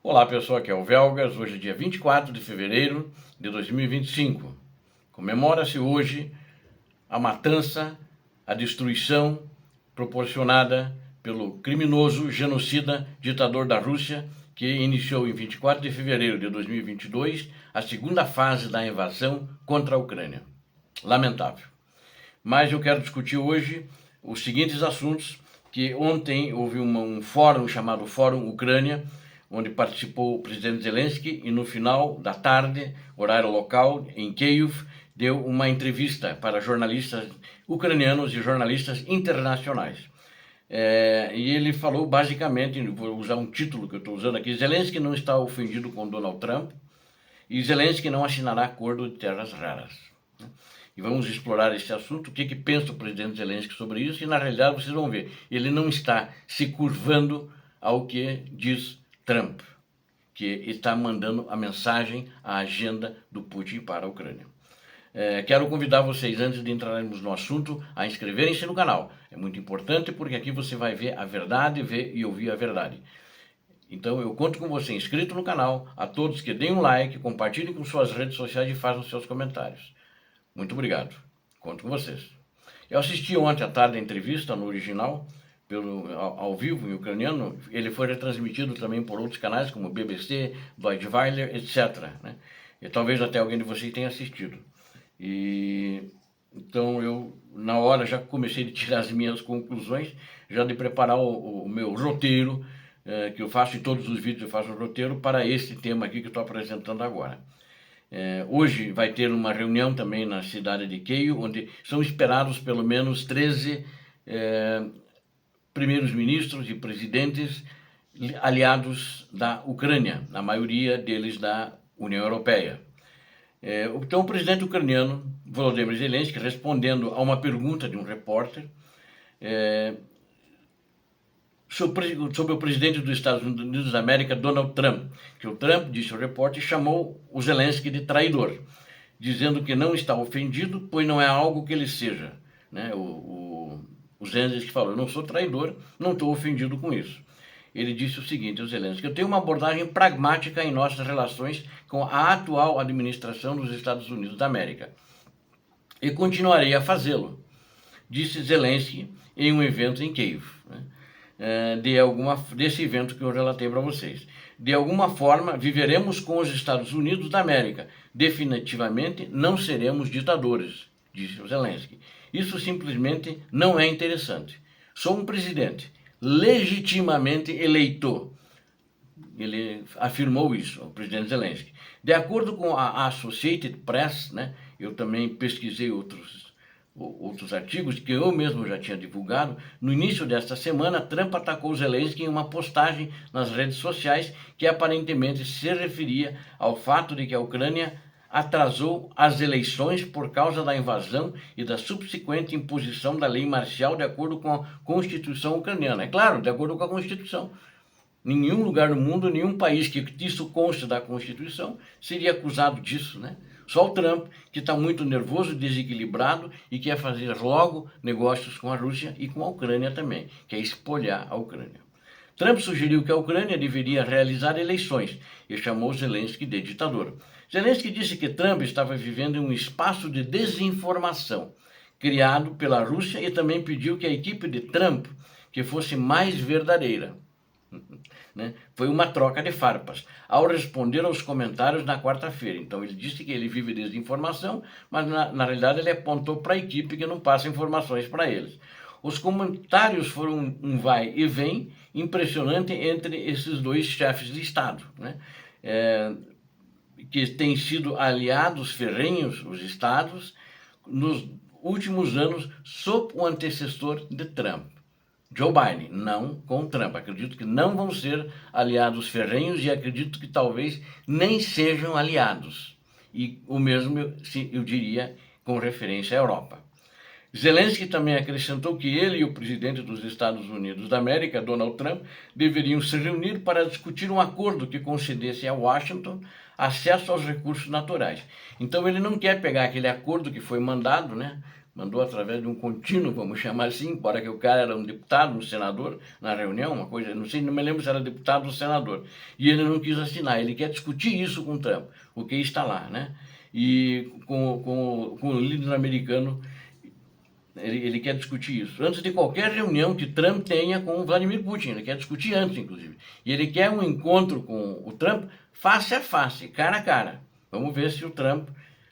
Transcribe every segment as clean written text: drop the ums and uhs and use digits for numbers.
Olá pessoal, aqui é o Velgas, hoje é dia 24 de fevereiro de 2025. Comemora-se hoje a matança, a destruição proporcionada pelo criminoso genocida ditador da Rússia, que iniciou em 24 de fevereiro de 2022 a segunda fase da invasão contra a Ucrânia. Lamentável. Mas eu quero discutir hoje os seguintes assuntos, que ontem houve um fórum chamado Fórum Ucrânia, onde participou o presidente Zelensky e no final da tarde, horário local, em Kyiv, deu uma entrevista para jornalistas ucranianos e jornalistas internacionais. E ele falou basicamente, vou usar um título que eu estou usando aqui, Zelensky não está ofendido com Donald Trump e Zelensky não assinará acordo de terras raras. E vamos explorar esse assunto, o que pensa o presidente Zelensky sobre isso, e na realidade vocês vão ver, ele não está se curvando ao que diz Trump, que está mandando a mensagem, a agenda do Putin para a Ucrânia. Quero convidar vocês, antes de entrarmos no assunto, a inscreverem-se no canal. É muito importante porque aqui você vai ver a verdade, ver e ouvir a verdade. Então eu conto com você inscrito no canal, a todos que deem um like, compartilhem com suas redes sociais e façam seus comentários. Muito obrigado. Conto com vocês. Eu assisti ontem à tarde a entrevista no original, ao vivo em ucraniano. Ele foi retransmitido também por outros canais como BBC, Deutsche Welle, etc. Né? E talvez até alguém de vocês tenha assistido. Então eu, na hora, já comecei a tirar as minhas conclusões, já de preparar o meu roteiro, que eu faço em todos os vídeos, eu faço um roteiro para esse tema aqui que eu estou apresentando agora. Hoje vai ter uma reunião também na cidade de Kyiv, onde são esperados pelo menos 13 primeiros ministros e presidentes aliados da Ucrânia, a maioria deles da União Europeia. Então o presidente ucraniano, Volodymyr Zelensky, respondendo a uma pergunta de um repórter, sobre o presidente dos Estados Unidos da América, Donald Trump, que o Trump, disse ao repórter, chamou o Zelensky de traidor, dizendo que não está ofendido, pois não é algo que ele seja. Né? O Zelensky falou, eu não sou traidor, não estou ofendido com isso. Ele disse o seguinte, o Zelensky, eu tenho uma abordagem pragmática em nossas relações com a atual administração dos Estados Unidos da América. E continuarei a fazê-lo, disse Zelensky em um evento em Kyiv. Né? Desse evento que eu relatei para vocês. De alguma forma, viveremos com os Estados Unidos da América. Definitivamente não seremos ditadores, disse o Zelensky. Isso simplesmente não é interessante. Sou um presidente legitimamente eleito. Ele afirmou isso, o presidente Zelensky. De acordo com a Associated Press, né, eu também pesquisei outros artigos que eu mesmo já tinha divulgado. No início desta semana, Trump atacou Zelensky em uma postagem nas redes sociais que aparentemente se referia ao fato de que a Ucrânia atrasou as eleições por causa da invasão e da subsequente imposição da lei marcial de acordo com a Constituição ucraniana. É claro, de acordo com a Constituição. Em nenhum lugar do mundo, nenhum país que isso conste da Constituição seria acusado disso, né? Só o Trump, que está muito nervoso, desequilibrado e quer fazer logo negócios com a Rússia e com a Ucrânia também, quer espolhar a Ucrânia. Trump sugeriu que a Ucrânia deveria realizar eleições e chamou Zelensky de ditador. Zelensky disse que Trump estava vivendo em um espaço de desinformação criado pela Rússia e também pediu que a equipe de Trump que fosse mais verdadeira. Né? Foi uma troca de farpas ao responder aos comentários na quarta-feira. Então ele disse que ele vive desinformação, mas na realidade ele apontou para a equipe que não passa informações para eles. Os comentários foram um vai e vem impressionante entre esses dois chefes de Estado, né? Que têm sido aliados ferrenhos, os Estados, nos últimos anos, sob o antecessor de Trump. Joe Biden, não com Trump. Acredito que não vão ser aliados ferrenhos e acredito que talvez nem sejam aliados. E o mesmo eu diria com referência à Europa. Zelensky também acrescentou que ele e o presidente dos Estados Unidos da América, Donald Trump, deveriam se reunir para discutir um acordo que concedesse a Washington acesso aos recursos naturais. Então ele não quer pegar aquele acordo que foi mandado, né, mandou através de um contínuo, vamos chamar assim, embora que o cara era um deputado, um senador, na reunião, uma coisa, não sei, não me lembro se era deputado ou senador, e ele não quis assinar, ele quer discutir isso com o Trump, o que está lá, né? E com o líder americano, ele quer discutir isso. Antes de qualquer reunião que Trump tenha com o Vladimir Putin, ele quer discutir antes, inclusive. E ele quer um encontro com o Trump face a face, cara a cara. Vamos ver se o Trump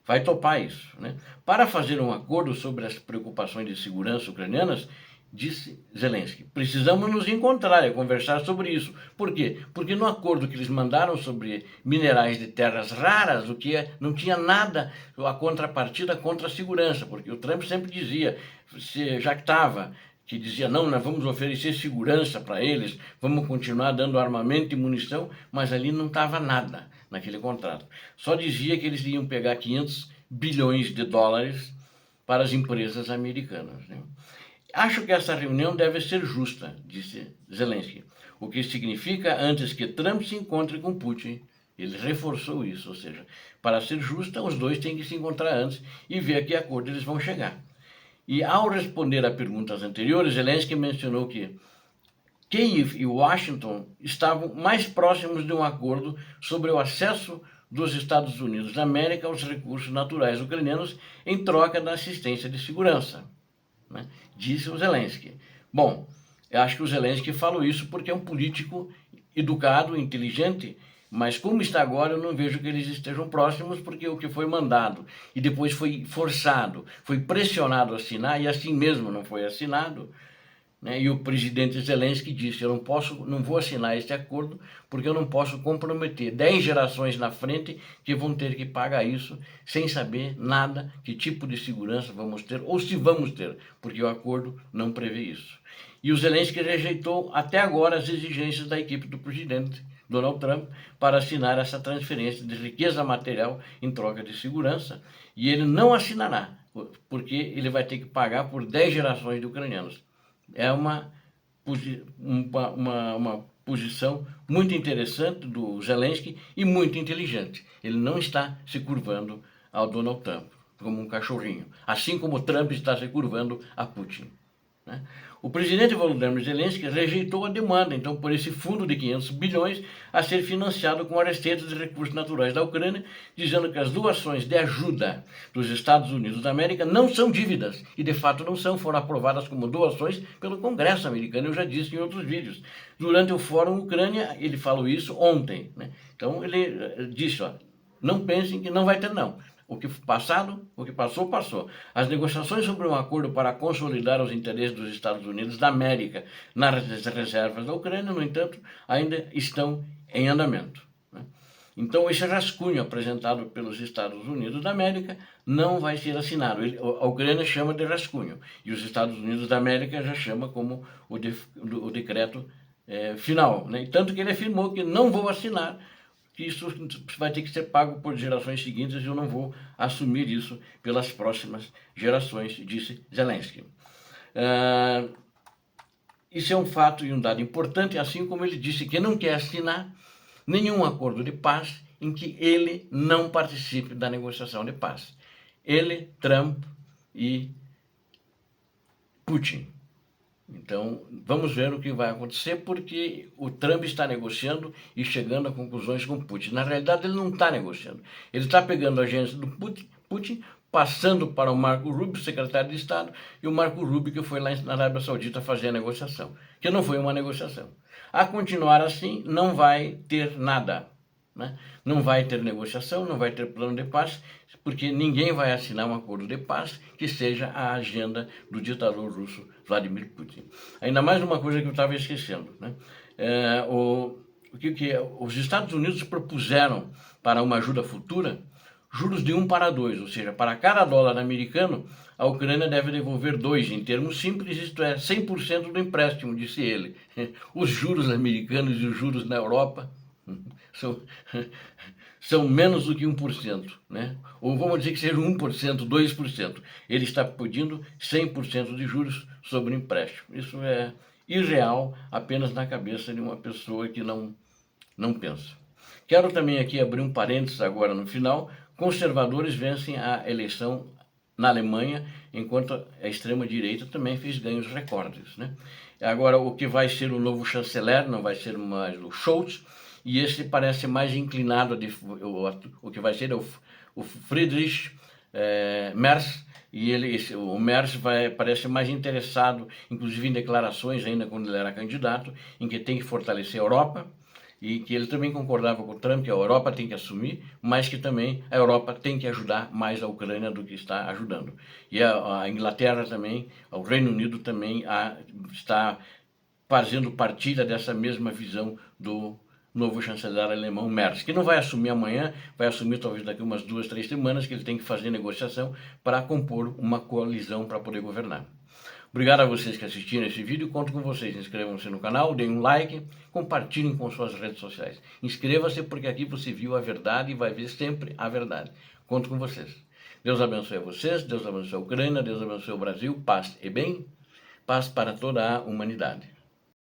vai topar isso, né? Para fazer um acordo sobre as preocupações de segurança ucranianas, disse Zelensky, precisamos nos encontrar e conversar sobre isso. Por quê? Porque no acordo que eles mandaram sobre minerais de terras raras, o que não tinha nada, a contrapartida contra a segurança, porque o Trump sempre dizia, já que estava, que dizia, não, nós vamos oferecer segurança para eles, vamos continuar dando armamento e munição, mas ali não estava nada naquele contrato. Só dizia que eles iam pegar 500 bilhões de dólares para as empresas americanas, né? Acho que essa reunião deve ser justa, disse Zelensky, o que significa antes que Trump se encontre com Putin. Ele reforçou isso, ou seja, para ser justa, os dois têm que se encontrar antes e ver a que acordo eles vão chegar. E ao responder a perguntas anteriores, Zelensky mencionou que Kiev e Washington estavam mais próximos de um acordo sobre o acesso dos Estados Unidos da América aos recursos naturais ucranianos em troca da assistência de segurança, né? Disse o Zelensky. Bom, eu acho que o Zelensky falou isso porque é um político educado, inteligente, mas como está agora, eu não vejo que eles estejam próximos, porque o que foi mandado e depois foi forçado, foi pressionado a assinar, e assim mesmo não foi assinado, né? E o presidente Zelensky disse, eu não vou assinar este acordo, porque eu não posso comprometer 10 gerações na frente que vão ter que pagar isso, sem saber nada, que tipo de segurança vamos ter, ou se vamos ter, porque o acordo não prevê isso. E o Zelensky rejeitou até agora as exigências da equipe do presidente Donald Trump para assinar essa transferência de riqueza material em troca de segurança, e ele não assinará, porque ele vai ter que pagar por 10 gerações de ucranianos. É uma posição muito interessante do Zelensky e muito inteligente. Ele não está se curvando ao Donald Trump como um cachorrinho, assim como Trump está se curvando a Putin, né? O presidente Volodymyr Zelensky rejeitou a demanda, então, por esse fundo de 500 bilhões a ser financiado com a receita de recursos naturais da Ucrânia, dizendo que as doações de ajuda dos Estados Unidos da América não são dívidas, e de fato não são, foram aprovadas como doações pelo Congresso americano, eu já disse em outros vídeos. Durante o Fórum Ucrânia, ele falou isso ontem, né? Então, ele disse, ó, não pensem que não vai ter não. O que passou, passou. As negociações sobre um acordo para consolidar os interesses dos Estados Unidos da América nas reservas da Ucrânia, no entanto, ainda estão em andamento, né? Então, esse rascunho apresentado pelos Estados Unidos da América não vai ser assinado. A Ucrânia chama de rascunho e os Estados Unidos da América já chama como o decreto final, né? Tanto que ele afirmou que não vou assinar, que isso vai ter que ser pago por gerações seguintes e eu não vou assumir isso pelas próximas gerações, disse Zelensky. Isso é um fato e um dado importante, assim como ele disse que não quer assinar nenhum acordo de paz em que ele não participe da negociação de paz. Ele, Trump e Putin. Então, vamos ver o que vai acontecer, porque o Trump está negociando e chegando a conclusões com Putin. Na realidade, ele não está negociando. Ele está pegando a agência do Putin, passando para o Marco Rubio, secretário de Estado, e o Marco Rubio que foi lá na Arábia Saudita fazer a negociação, que não foi uma negociação. A continuar assim, não vai ter nada, né? Não vai ter negociação, não vai ter plano de paz, porque ninguém vai assinar um acordo de paz que seja a agenda do ditador russo Vladimir Putin. Ainda mais uma coisa que eu estava esquecendo, né? Os Estados Unidos propuseram para uma ajuda futura juros de 1 para 2, ou seja, para cada dólar americano, a Ucrânia deve devolver 2, em termos simples, isto é, 100% do empréstimo, disse ele. Os juros americanos e os juros na Europa são menos do que 1%, né? Ou vamos dizer que seja 1%, 2%. Ele está pedindo 100% de juros sobre empréstimo. Isso é irreal apenas na cabeça de uma pessoa que não pensa. Quero também aqui abrir um parênteses agora no final. Conservadores vencem a eleição na Alemanha, enquanto a extrema-direita também fez ganhos recordes, né? Agora, o que vai ser o novo chanceler não vai ser mais o Scholz, e esse parece mais inclinado, o que vai ser o Friedrich Merz, e o Merz parece mais interessado, inclusive em declarações ainda quando ele era candidato, em que tem que fortalecer a Europa, e que ele também concordava com o Trump que a Europa tem que assumir, mas que também a Europa tem que ajudar mais a Ucrânia do que está ajudando. E a Inglaterra também, o Reino Unido também está fazendo partilha dessa mesma visão do novo chanceler alemão Merz, que não vai assumir amanhã, vai assumir talvez daqui umas 2, 3 semanas, que ele tem que fazer negociação para compor uma coalizão para poder governar. Obrigado a vocês que assistiram esse vídeo, conto com vocês. Inscrevam-se no canal, deem um like, compartilhem com suas redes sociais. Inscreva-se porque aqui você viu a verdade e vai ver sempre a verdade. Conto com vocês. Deus abençoe a vocês, Deus abençoe a Ucrânia, Deus abençoe o Brasil, paz e bem, paz para toda a humanidade.